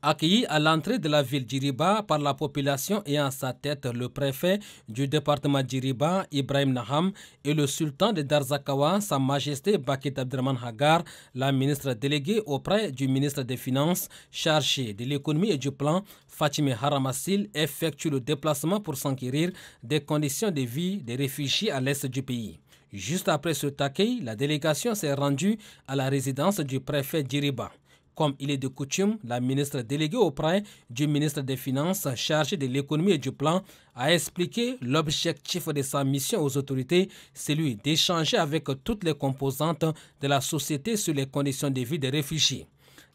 Accueilli à l'entrée de la ville d'Iriba par la population et en sa tête le préfet du département d'Iriba, Ibrahim Naham, et le sultan de Darzakawa, Sa Majesté Bakit Abdraman Hagar, la ministre déléguée auprès du ministre des Finances, chargé de l'économie et du plan, Fatime Haramassil, effectue le déplacement pour s'enquérir des conditions de vie des réfugiés à l'est du pays. Juste après cet accueil, la délégation s'est rendue à la résidence du préfet d'Iriba. Comme il est de coutume, la ministre déléguée auprès du ministre des Finances chargée de l'économie et du plan a expliqué l'objectif de sa mission aux autorités, celui d'échanger avec toutes les composantes de la société sur les conditions de vie des réfugiés.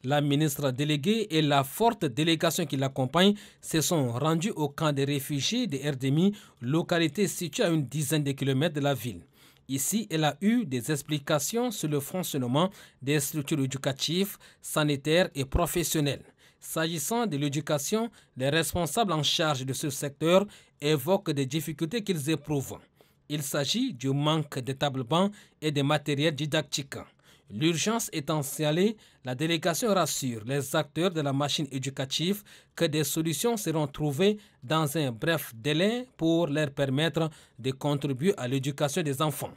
La ministre déléguée et la forte délégation qui l'accompagne se sont rendus au camp des réfugiés de Erdemi, localité située à une dizaine de kilomètres de la ville. Ici, elle a eu des explications sur le fonctionnement des structures éducatives, sanitaires et professionnelles. S'agissant de l'éducation, les responsables en charge de ce secteur évoquent des difficultés qu'ils éprouvent. Il s'agit du manque de tables-bancs et de matériel didactique. L'urgence étant signalée, la délégation rassure les acteurs de la machine éducative que des solutions seront trouvées dans un bref délai pour leur permettre de contribuer à l'éducation des enfants.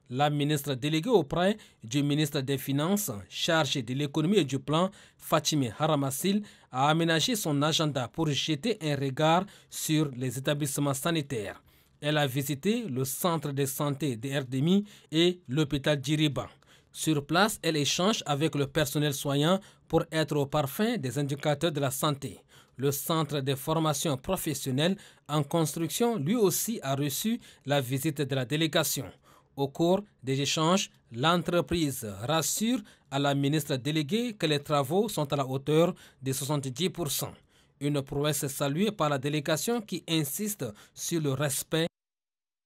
La ministre déléguée auprès du ministre des Finances, chargée de l'économie et du plan, Fatime Haramassil, a aménagé son agenda pour jeter un regard sur les établissements sanitaires. Elle a visité le centre de santé de Erdemi et l'hôpital d'Iriba. Sur place, elle échange avec le personnel soignant pour être au parfum des indicateurs de la santé. Le centre de formation professionnelle en construction, lui aussi, a reçu la visite de la délégation. Au cours des échanges, l'entreprise rassure à la ministre déléguée que les travaux sont à la hauteur de 70%. Une prouesse saluée par la délégation qui insiste sur le respect